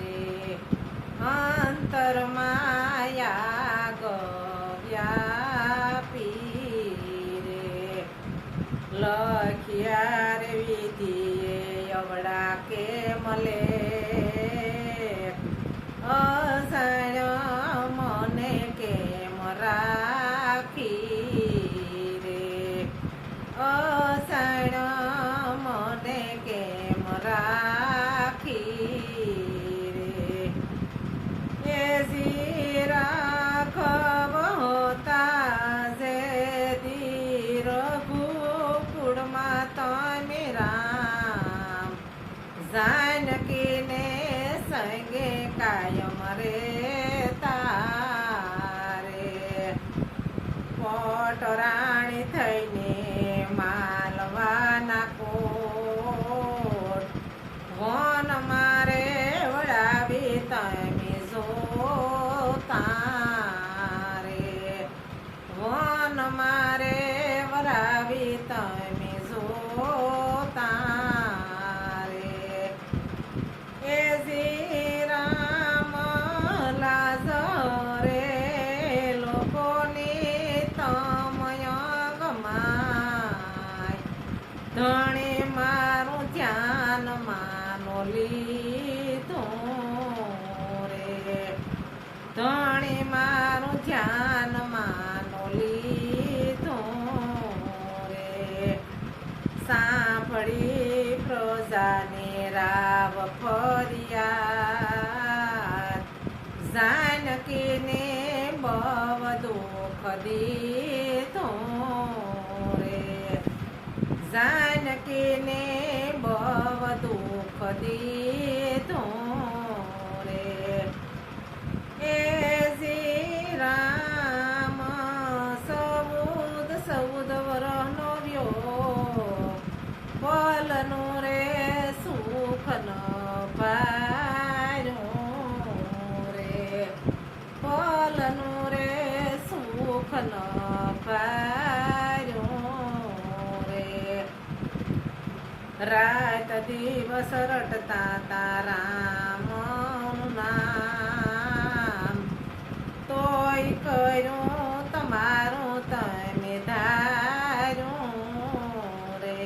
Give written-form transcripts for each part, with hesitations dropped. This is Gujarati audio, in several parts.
રે અંતર માયા ગવ્યાપી રે લખ્યા રે વિધિએ અવળા કે મલે અસણ મને કેમ રાખી રે અસણ મને કેમ રાખી રે એસી રાખવ હોતા જે ધીર ગોકુળમાં તમે રામ જાનકીને સંગે કાયમ રે તારે પોટરાણી થઈને માલવાના કોટ વન મારે વડાવી તમે જોતા રે વન મારે વડાવી તમે જોતા રે એ શ્રી રામ લાજ રે લોકોની તમય ગમાય ધણી મારું ધ્યાન માનો લીધું રે ધણી મારું ધ્યાન માનો લીધું રે સાંભળી પ્રજાને રાવ ફરિયાદ જાનકીને બવ દુઃખ દીધું રે જાનકીને બવ દુઃખ દીધું રે એ શ્રી રામ સૌદ વરનો વ્યો પલનું રે સુખ ન પાર્યું રે પલનું રે સુખ ન પાર્યું રે રાત દિવસ રટતા તારામનું નામ તોય કર્યું તમારું તમે ધાર્યું રે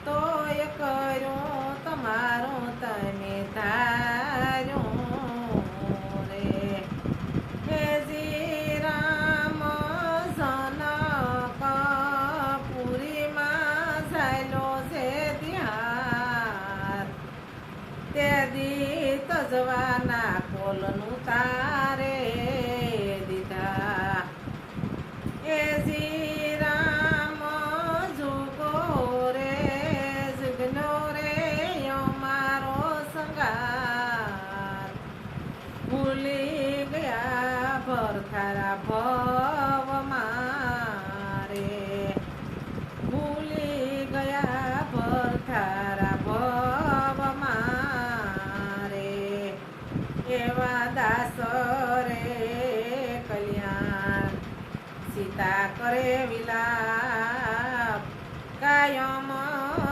તોય કર્યું તમારું તમે ધાર્યું રે હે શ્રી રામ જનકપુરીમાં ઝાલ્યો છે ત્યાં તે દી તજવાના કોલનું તારે દીધા એ શ્રી રામ જુગો રે જુગનો રે અમારો સંગાર ભૂલી ગયા ભરથારા ભવ મારે ભૂલી ગયા ભરથારા ભવ મારે એવા દાસ રે કલ્યાણ સીતા કરે વિલાપ કાયમ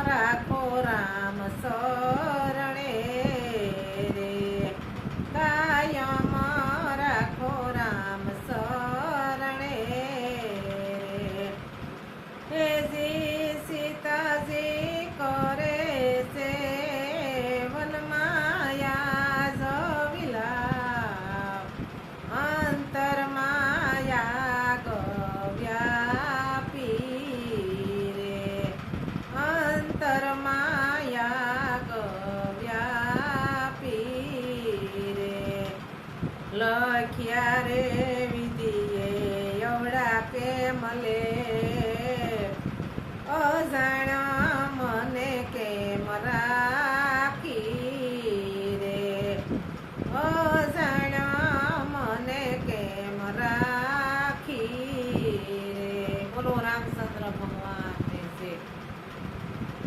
રાખો રામ શરણે રે કાયમ રાખો રામ શરણે રે હે સીતાજી કરે છે વનમાયા વિલાપ અંતર માયા ગવ્યાપી રે અંતર માયા ગવ્યાપી રે લખ્યા